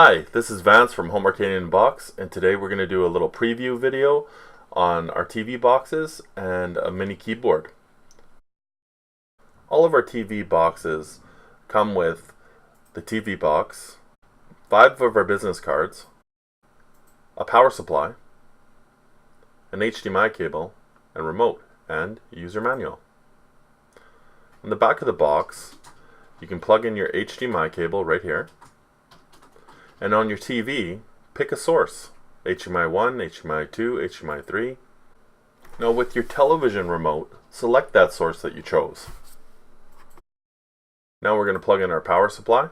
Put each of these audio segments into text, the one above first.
Hi, this is Vance from Home Arcade in a Box, and today we're going to do a little preview video on our TV boxes and a mini keyboard. All of our TV boxes come with the TV box, 5 of our business cards, a power supply, an HDMI cable, and remote, and user manual. On the back of the box, you can plug in your HDMI cable right here. And on your TV, pick a source, HDMI 1, HDMI 2, HDMI 3. Now with your television remote, select that source that you chose. Now we're going to plug in our power supply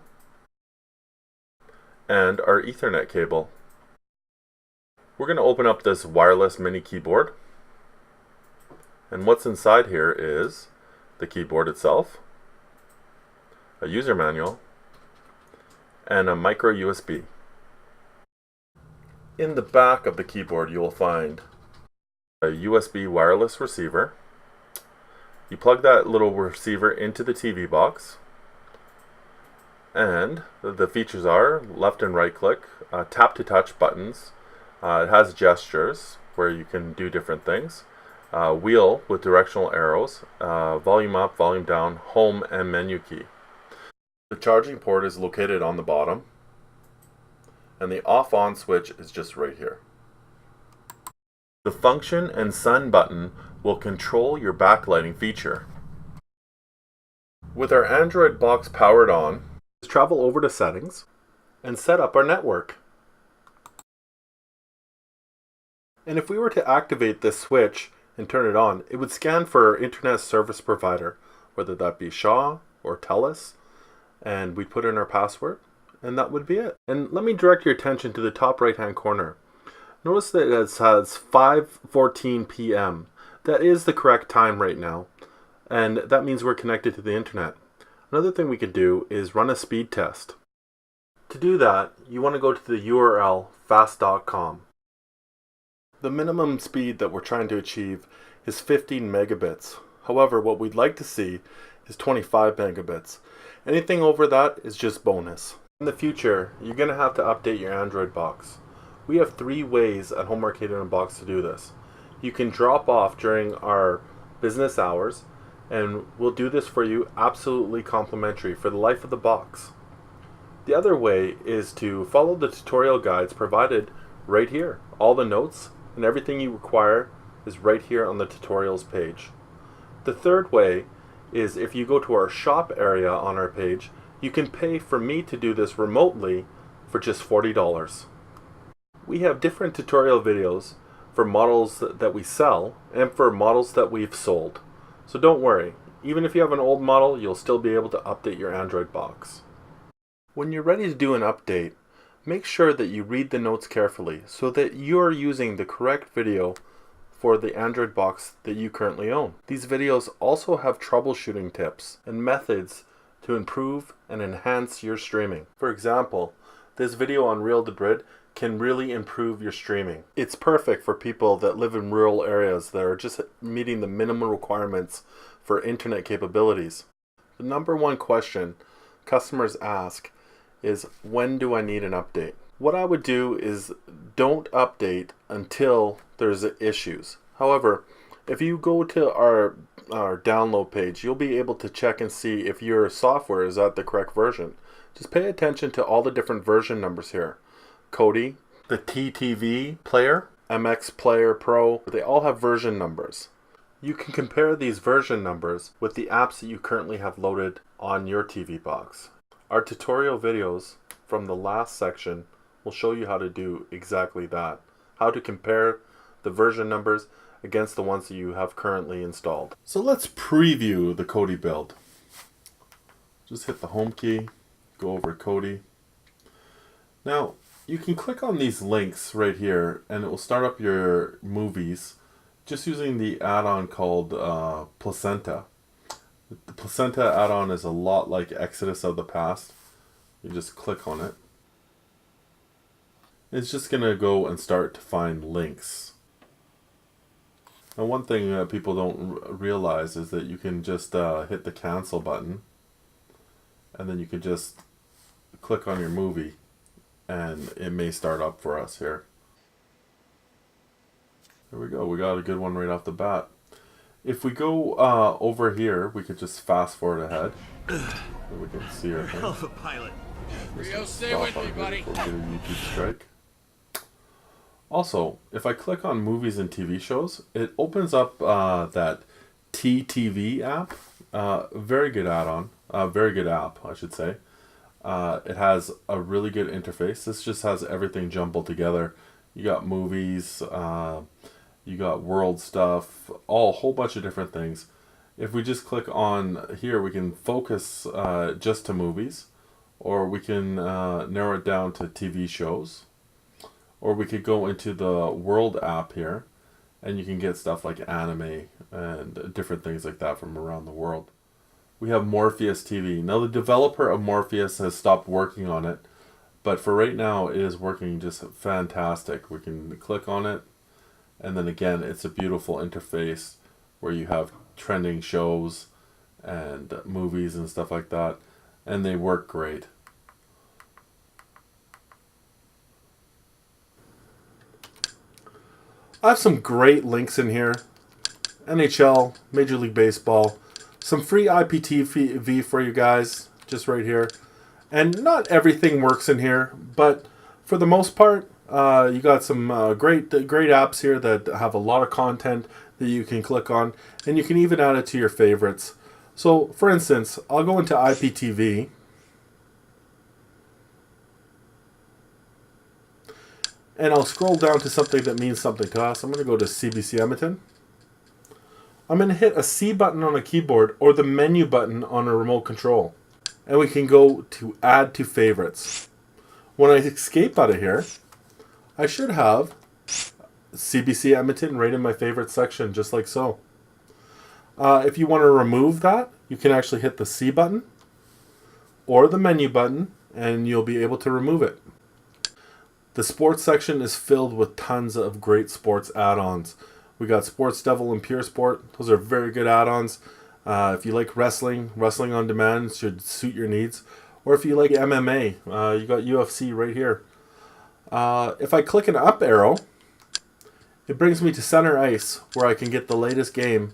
and our Ethernet cable. We're going to open up this wireless mini keyboard. And what's inside here is the keyboard itself, a user manual, and a micro USB. In the back of the keyboard you will find a USB wireless receiver. You plug that little receiver into the TV box, and the features are left and right click, tap to touch buttons. It has gestures where you can do different things, wheel with directional arrows, volume up, volume down, home, and menu key. The charging port is located on the bottom, and the off-on switch is just right here. The function and sun button will control your backlighting feature. With our Android box powered on, let's travel over to settings and set up our network. And if we were to activate this switch and turn it on, it would scan for our internet service provider, whether that be Shaw or TELUS, and we put in our password, and that would be it. And let me direct your attention to the top right hand corner. Notice that it says 5:14 p.m. That is the correct time right now, and that means we're connected to the internet. Another thing we could do is run a speed test. To do that, you want to go to the URL fast.com. The minimum speed that we're trying to achieve is 15 megabits. However, what we'd like to see is 25 megabits. Anything over that is just bonus. In the future, you're going to have to update your Android box. We have 3 ways at Home Arcade in a Box to do this. You can drop off during our business hours, and we'll do this for you absolutely complimentary for the life of the box. The other way is to follow the tutorial guides provided right here. All the notes and everything you require is right here on the tutorials page. The third way is if you go to our shop area on our page, you can pay for me to do this remotely for just $40. We have different tutorial videos for models that we sell and for models that we've sold. So don't worry, even if you have an old model, you'll still be able to update your Android box. When you're ready to do an update, make sure that you read the notes carefully so that you're using the correct video for the Android box that you currently own. These videos also have troubleshooting tips and methods to improve and enhance your streaming. For example, this video on Real Debrid can really improve your streaming. It's perfect for people that live in rural areas that are just meeting the minimum requirements for internet capabilities. The number one question customers ask is, when do I need an update? What I would do is don't update until there's issues. However, if you go to our download page, you'll be able to check and see if your software is at the correct version. Just pay attention to all the different version numbers here. Kodi, the TTV player, MX Player Pro, they all have version numbers. You can compare these version numbers with the apps that you currently have loaded on your TV box. Our tutorial videos from the last section will show you how to do exactly that. How to compare the version numbers against the ones that you have currently installed. So let's preview the Kodi build. Just hit the home key, go over to Kodi. Now, you can click on these links right here and it will start up your movies just using the add-on called Placenta. The Placenta add-on is a lot like Exodus of the Past. You just click on it. It's just going to go and start to find links. Now one thing that people don't realize is that you can just hit the cancel button and then you can just click on your movie and it may start up for us here. There we go. We got a good one right off the bat. If we go over here, we could just fast forward ahead. So we can see our thing. Hell of a pilot. Rio, stay with me, buddy. We'll get a YouTube strike. Also, if I click on movies and TV shows, it opens up that TTV app. Very good add-on. Very good app, I should say. It has a really good interface. This just has everything jumbled together. You got movies, you got world stuff, a whole bunch of different things. If we just click on here, we can focus just to movies, or we can narrow it down to TV shows, or we could go into the world app here, and you can get stuff like anime and different things like that from around the world. We have Morpheus TV. Now the developer of Morpheus has stopped working on it, but for right now it is working just fantastic. We can click on it, and then again it's a beautiful interface where you have trending shows and movies and stuff like that, and they work great. I have some great links in here. NHL, Major League Baseball, some free IPTV for you guys, just right here. And not everything works in here, but for the most part, you got some great apps here that have a lot of content that you can click on, and you can even add it to your favorites. So, for instance, I'll go into IPTV. And I'll scroll down to something that means something to us. I'm going to go to CBC Edmonton. I'm going to hit a C button on a keyboard or the menu button on a remote control. And we can go to add to favorites. When I escape out of here, I should have CBC Edmonton right in my favorite section, just like so. If you want to remove that, you can actually hit the C button or the menu button, and you'll be able to remove it. The sports section is filled with tons of great sports add-ons. We got Sports Devil and Pure Sport. Those are very good add-ons. If you like wrestling on demand should suit your needs. Or if you like MMA, you got UFC right here. If I click an up arrow, it brings me to Center Ice, where I can get the latest game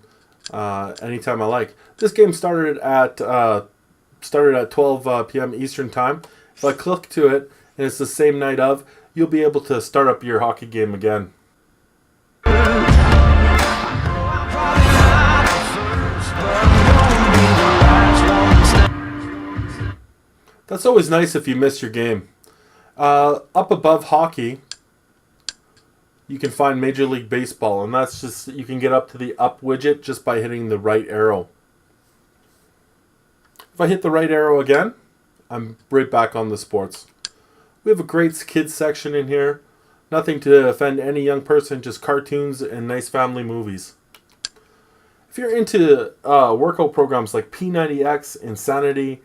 anytime I like. This game started at 12 p.m. Eastern Time. If I click to it, and it's the same night of, you'll be able to start up your hockey game again. That's always nice if you miss your game. Up above hockey, you can find Major League Baseball, and that's just, you can get up to the up widget just by hitting the right arrow. If I hit the right arrow again, I'm right back on the sports. We have a great kids section in here. Nothing to offend any young person, just cartoons and nice family movies. If you're into workout programs like P90X, Insanity,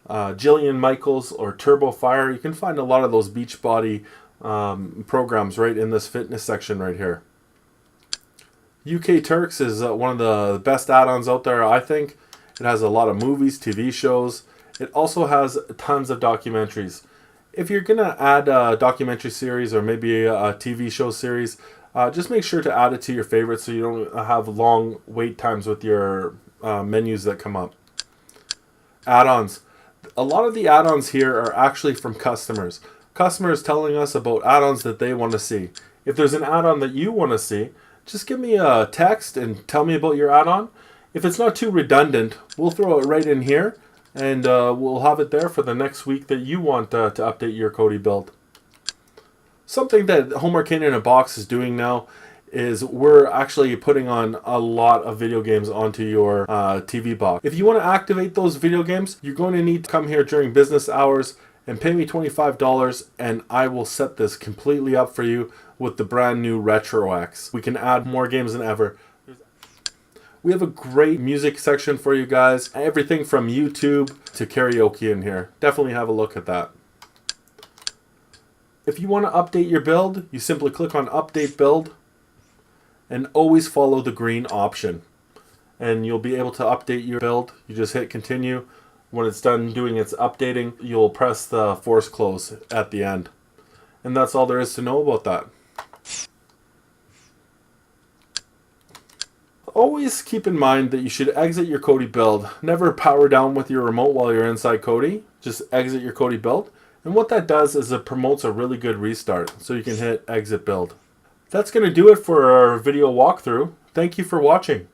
Jillian Michaels, or Turbo Fire, you can find a lot of those Beachbody programs right in this fitness section right here. UK Turks is one of the best add-ons out there, I think. It has a lot of movies, TV shows. It also has tons of documentaries. If you're going to add a documentary series or maybe a TV show series, just make sure to add it to your favorites so you don't have long wait times with your menus that come up. Add-ons. A lot of the add-ons here are actually from customers. Customers telling us about add-ons that they want to see. If there's an add-on that you want to see, just give me a text and tell me about your add-on. If it's not too redundant, we'll throw it right in here, and we'll have it there for the next week that you want to update your Kodi build. Something that Home Arcade in a Box is doing now is we're actually putting on a lot of video games onto your TV box. If you want to activate those video games, you're going to need to come here during business hours and pay me $25, and I will set this completely up for you with the brand new Retro X. We can add more games than ever. We have a great music section for you guys. Everything from YouTube to karaoke in here. Definitely have a look at that. If you want to update your build, you simply click on Update Build and always follow the green option. And you'll be able to update your build. You just hit continue. When it's done doing its updating, you'll press the force close at the end. And that's all there is to know about that. Always keep in mind that you should exit your Kodi build. Never power down with your remote while you're inside Kodi. Just exit your Kodi build. And what that does is it promotes a really good restart. So you can hit exit build. That's going to do it for our video walkthrough. Thank you for watching.